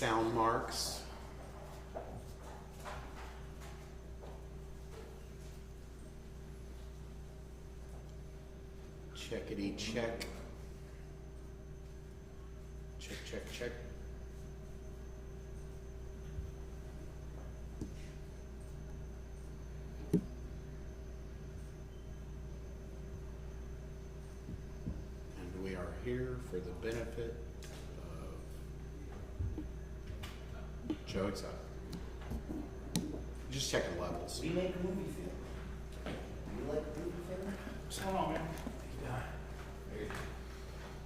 sound marks. Checkity check. Check, check, check. And we are here for the benefit of Joe Exotic. Just checking levels. We make a movie film. Do you like a movie film? What's going on, man? Hey.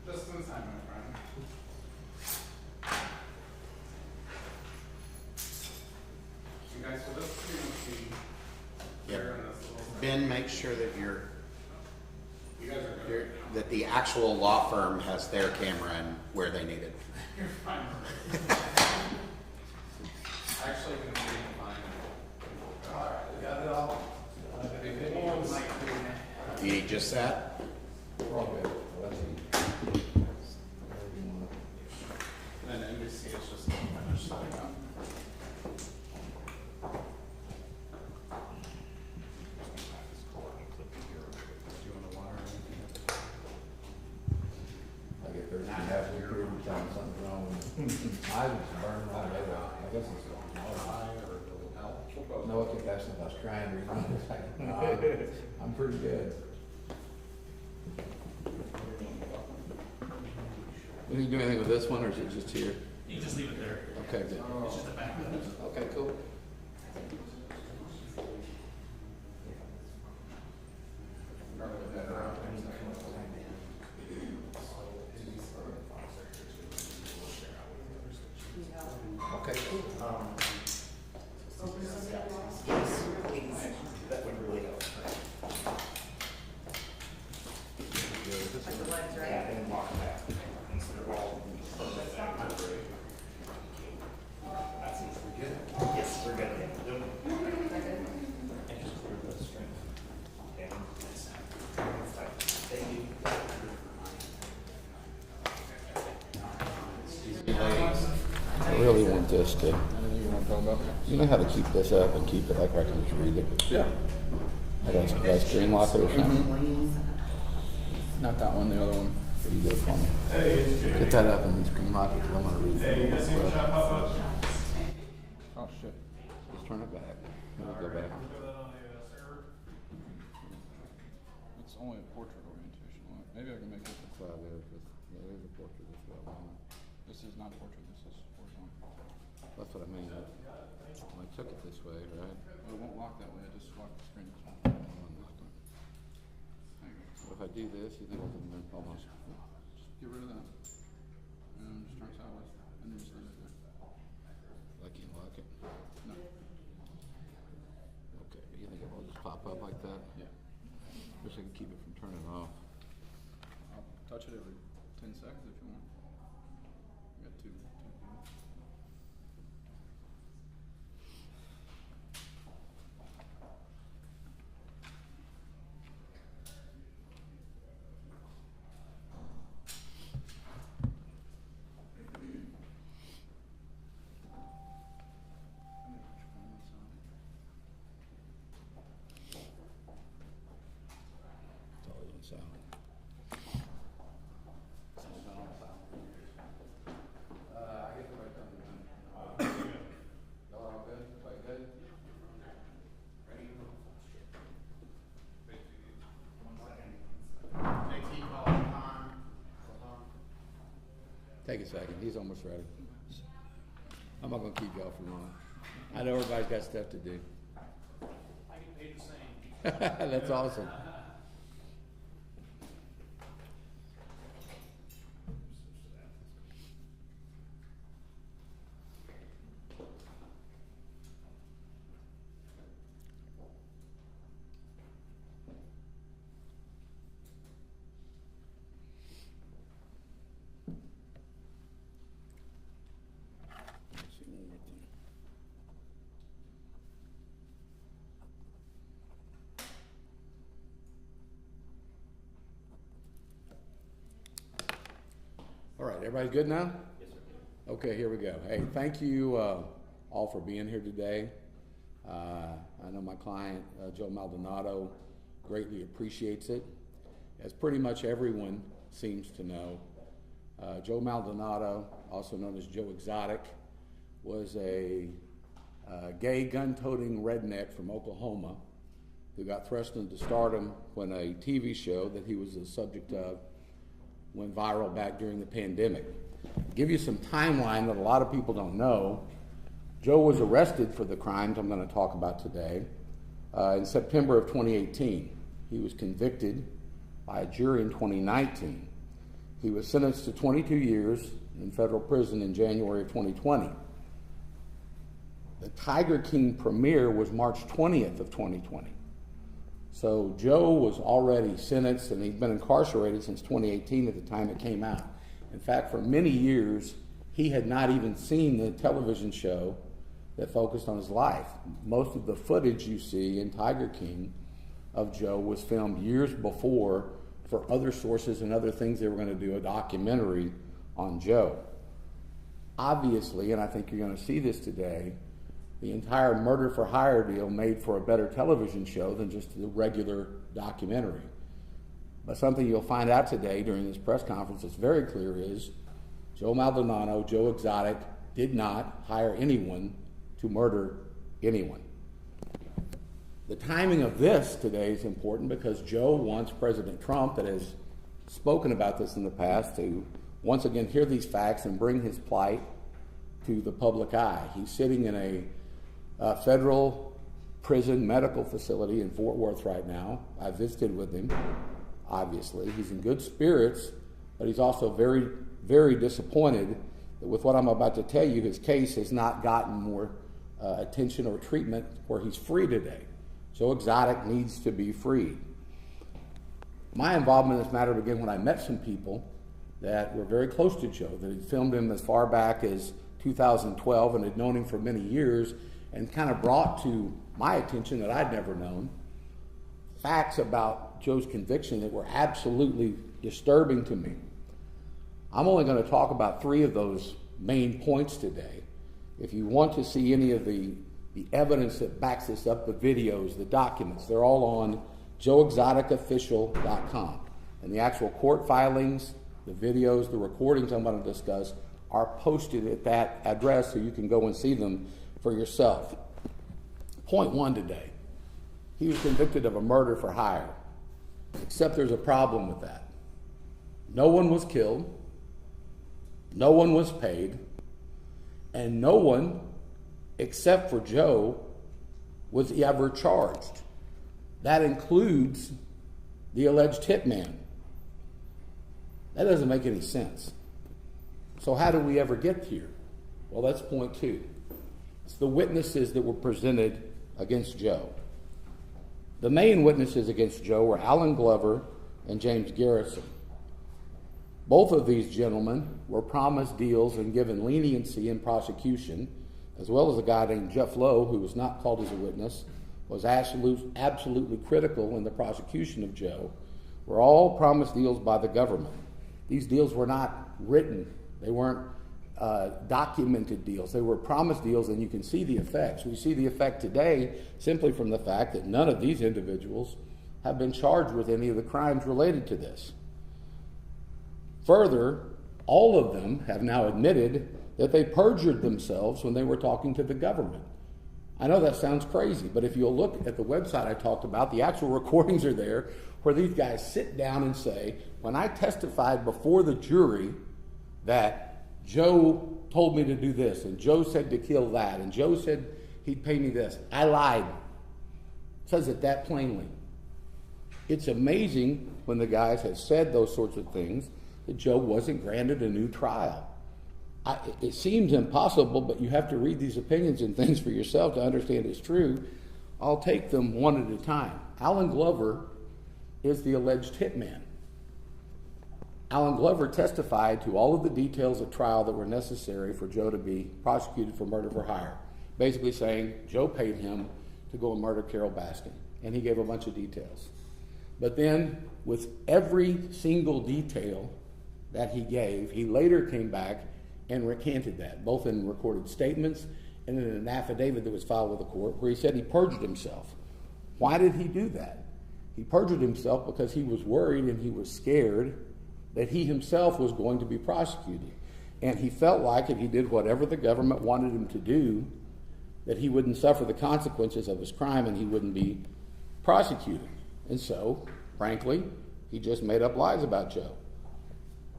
Just in time, my friend. You guys, so this pretty much be Yep. here in this little Ben, make sure that You guys are good. that the actual law firm has their camera in where they need it. You're fine. Actually, gonna be fine. Alright, we got it all. You need just that? We're all good. Let's see. And then NBC is just finished setting up. Do you want to water or anything? I get 13 half week period of time, something's wrong with me. I was burning right over. I guess it's High or a little help? no, I think that's what I was trying to remember. It's like, nah, I'm pretty good. We need to do anything with this one, or is it just here? You just leave it there. Okay, good. It's just a backup. Okay, cool. Okay, cool. Yes, please. That would really help. Yeah, and walk back. Instead of all. Yes, we're good. Thank you. I really want this to, Anything you want to talk about? you know how to keep this up and keep it like I can just read it? Yeah. Did I screen lock it or something? Not that one, the other one. Pretty good for me. Get that up and screen lock it, 'cause I'm gonna read it. Oh, shit. Just turn it back. Let it go back. It's only a portrait orientation. Maybe I can make it. Well, there's a portrait as well. This is not portrait, this is horizontal. That's what I mean. I took it this way, right? Well, it won't lock that way, I just locked the screen this way. On this one. There you go. So if I do this, you think it'll almost. Just get rid of that. And just turn sideways. And then just leave it there. I can't lock it. No. Okay, you think it'll just pop up like that? Yeah. Wish I could keep it from turning off. I'll touch it every 10 seconds if you want. You got two. It's always on silent. I get the right thumb then. Y'all all good? Everybody good? Ready? Take a second. He's almost ready. I'm not gonna keep y'all for long. I know everybody's got stuff to do. I get paid the same. That's awesome. Let's see one more thing. All right, everybody good now? Yes, sir. Okay, here we go. Hey, thank you all for being here today. I know my client, Joe Maldonado, greatly appreciates it. As pretty much everyone seems to know, Joe Maldonado, also known as Joe Exotic, was a gay gun-toting redneck from Oklahoma who got thrust into stardom when a TV show that he was the subject of went viral back during the pandemic. Give you some timeline that a lot of people don't know. Joe was arrested for the crimes I'm going to talk about today in September of 2018. He was convicted by a jury in 2019. He was sentenced to 22 years in federal prison in January of 2020. The Tiger King premiere was March 20th of 2020. So Joe was already sentenced, and he'd been incarcerated since 2018 at the time it came out. In fact, for many years, he had not even seen the television show that focused on his life. Most of the footage you see in Tiger King of Joe was filmed years before for other sources and other things. They were going to do a documentary on Joe. Obviously, and I think you're going to see this today, the entire murder for hire deal made for a better television show than just the regular documentary. But something you'll find out today during this press conference that's very clear is Joe Maldonado, Joe Exotic, did not hire anyone to murder anyone. The timing of this today is important because Joe wants President Trump, that has spoken about this in the past, to once again hear these facts and bring his plight to the public eye. He's sitting in a federal prison medical facility in Fort Worth right now. I visited with him, obviously. He's in good spirits, but he's also very, very disappointed that with what I'm about to tell you, his case has not gotten more attention or treatment where he's free today. Joe Exotic needs to be freed. My involvement in this matter began when I met some people that were very close to Joe, that had filmed him as far back as 2012 and had known him for many years, and kind of brought to my attention that I'd never known facts about Joe's conviction that were absolutely disturbing to me. I'm only going to talk about 3 of those main points today. If you want to see any of the evidence that backs this up, the videos, the documents, they're all on joeexoticofficial.com. And the actual court filings, the videos, the recordings I'm going to discuss are posted at that address so you can go and see them for yourself. Point 1 today. He was convicted of a murder for hire, except there's a problem with that. No one was killed, no one was paid, and no one, except for Joe, was ever charged. That includes the alleged hitman. That doesn't make any sense. So how do we ever get here? Well, that's point 2. It's the witnesses that were presented against Joe. The main witnesses against Joe were Alan Glover and James Garrison. Both of these gentlemen were promised deals and given leniency in prosecution, as well as a guy named Jeff Lowe, who was not called as a witness, was absolutely critical in the prosecution of Joe, were all promised deals by the government. These deals were not written. They weren't documented deals. They were promised deals, and you can see the effects. We see the effect today simply from the fact that none of these individuals have been charged with any of the crimes related to this. Further, all of them have now admitted that they perjured themselves when they were talking to the government. I know that sounds crazy, but if you'll look at the website I talked about, the actual recordings are there where these guys sit down and say, when I testified before the jury that Joe told me to do this, and Joe said to kill that, and Joe said he'd pay me this, I lied. It says it that plainly. It's amazing when the guys have said those sorts of things that Joe wasn't granted a new trial. It seems impossible, but you have to read these opinions and things for yourself to understand it's true. I'll take them one at a time. Alan Glover is the alleged hitman. Alan Glover testified to all of the details of trial that were necessary for Joe to be prosecuted for murder for hire, basically saying Joe paid him to go and murder Carole Baskin, and he gave a bunch of details. But then, with every single detail that he gave, he later came back and recanted that, both in recorded statements and in an affidavit that was filed with the court where he said he perjured himself. Why did he do that? He perjured himself because he was worried and he was scared that he himself was going to be prosecuted. And he felt like if he did whatever the government wanted him to do, that he wouldn't suffer the consequences of his crime and he wouldn't be prosecuted. And so, frankly, he just made up lies about Joe.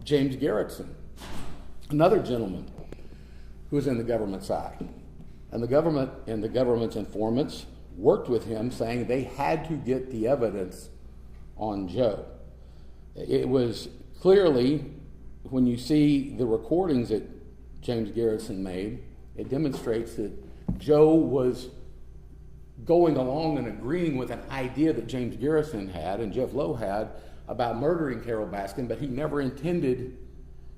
James Garretson, another gentleman who was in the government side. And the government and the government's informants worked with him, saying they had to get the evidence on Joe. It was clearly, when you see the recordings that James Garretson made, it demonstrates that Joe was going along and agreeing with an idea that James Garretson had and Jeff Lowe had about murdering Carole Baskin, but he never intended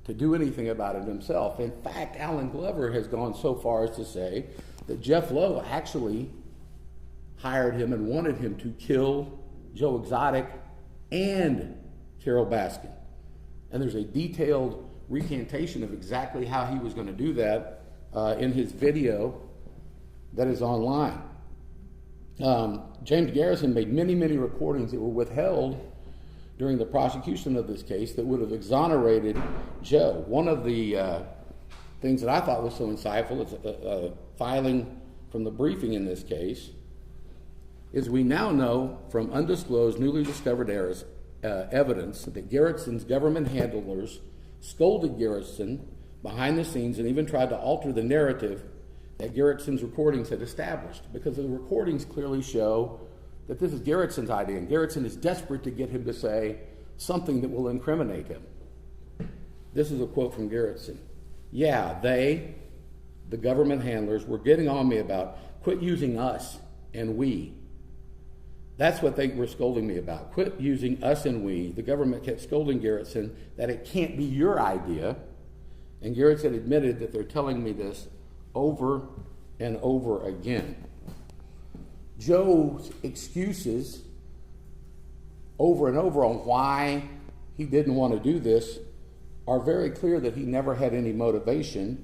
to do anything about it himself. In fact, Alan Glover has gone so far as to say that Jeff Lowe actually hired him and wanted him to kill Joe Exotic and Carole Baskin. And there's a detailed recantation of exactly how he was going to do that in his video that is online. James Garretson made many, many recordings that were withheld during the prosecution of this case that would have exonerated Joe. One of the things that I thought was so insightful is filing from the briefing in this case is we now know from undisclosed, newly discovered evidence that Garretson's government handlers scolded Garretson behind the scenes and even tried to alter the narrative that Garretson's recordings had established, because the recordings clearly show that this is Garretson's idea, and Garretson is desperate to get him to say something that will incriminate him. This is a quote from Garretson. Yeah, they, the government handlers, were getting on me about quit using us and we. That's what they were scolding me about. Quit using us and we. The government kept scolding Garretson that it can't be your idea. And Garretson admitted that they're telling me this over and over again. Joe's excuses over and over on why he didn't want to do this are very clear that he never had any motivation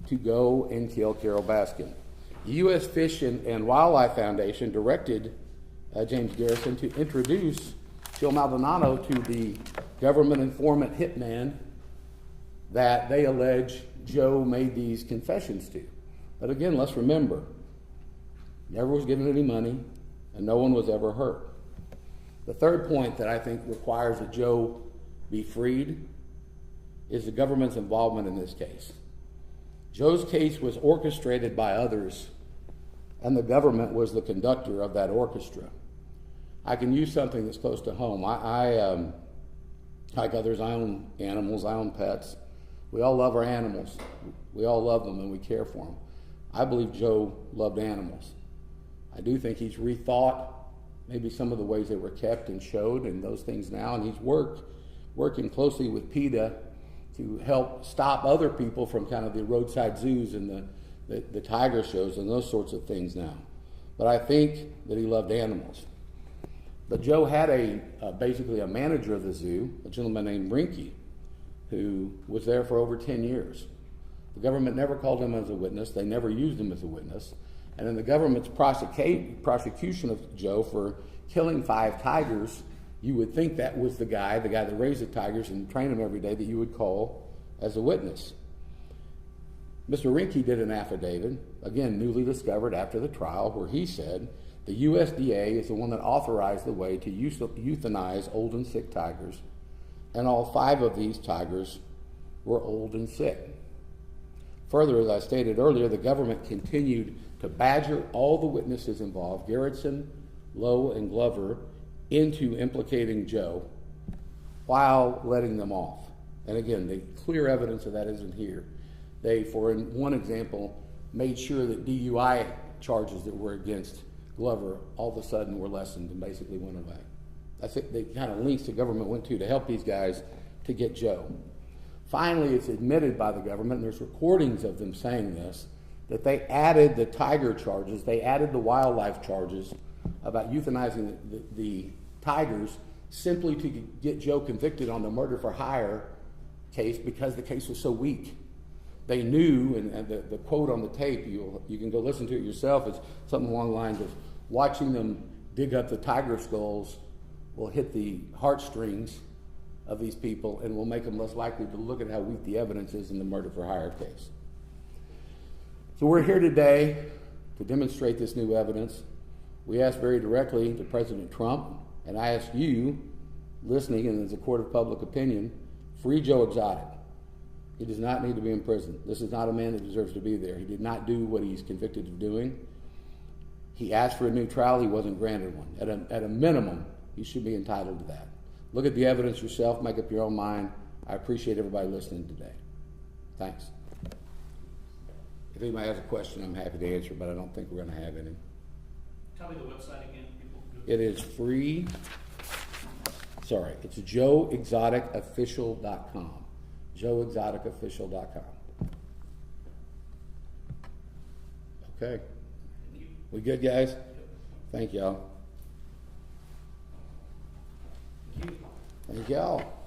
to go and kill Carole Baskin. The U.S. Fish and Wildlife Foundation directed James Garretson to introduce Joseph Maldonado to the government informant hitman that they allege Joe made these confessions to. But again, let's remember, never was given any money, and no one was ever hurt. The third point that I think requires that Joe be freed is the government's involvement in this case. Joe's case was orchestrated by others, and the government was the conductor of that orchestra. I can use something that's close to home. I like others, I own animals, I own pets. We all love our animals. We all love them and we care for them. I believe Joe loved animals. I do think he's rethought maybe some of the ways they were kept and showed and those things now, and he's working closely with PETA to help stop other people from kind of the roadside zoos and the tiger shows and those sorts of things now. But I think that he loved animals. But Joe had basically a manager of the zoo, a gentleman named Rinke, who was there for over 10 years. The government never called him as a witness. They never used him as a witness. And in the government's prosecution of Joe for killing 5 tigers, you would think that was the guy that raised the tigers and trained them every day, that you would call as a witness. Mr. Rinke did an affidavit, again, newly discovered after the trial, where he said the USDA is the one that authorized the way to euthanize old and sick tigers, and all 5 of these tigers were old and sick. Further, as I stated earlier, the government continued to badger all the witnesses involved, Garretson, Lowe, and Glover, into implicating Joe while letting them off. And again, the clear evidence of that isn't here. They, for one example, made sure that DUI charges that were against Glover all of a sudden were lessened and basically went away. That's the kind of links the government went to help these guys to get Joe. Finally, it's admitted by the government, and there's recordings of them saying this, that they added the tiger charges, they added the wildlife charges about euthanizing the tigers simply to get Joe convicted on the murder for hire case because the case was so weak. they knew, and the quote on the tape, you can go listen to it yourself, it's something along the lines of watching them dig up the tiger skulls will hit the heartstrings of these people and will make them less likely to look at how weak the evidence is in the murder for hire case. So we're here today to demonstrate this new evidence. We asked very directly to President Trump, and I ask you, listening and as a court of public opinion, free Joe Exotic. He does not need to be in prison. This is not a man that deserves to be there. He did not do what he's convicted of doing. He asked for a new trial. He wasn't granted one. At a minimum, he should be entitled to that. Look at the evidence yourself. Make up your own mind. I appreciate everybody listening today. Thanks. If anybody has a question, I'm happy to answer, but I don't think we're going to have any. Tell me the website again, people. It is free. Sorry, it's joeexoticofficial.com. joeexoticofficial.com. Okay. We good, guys? Thank y'all. Thank y'all.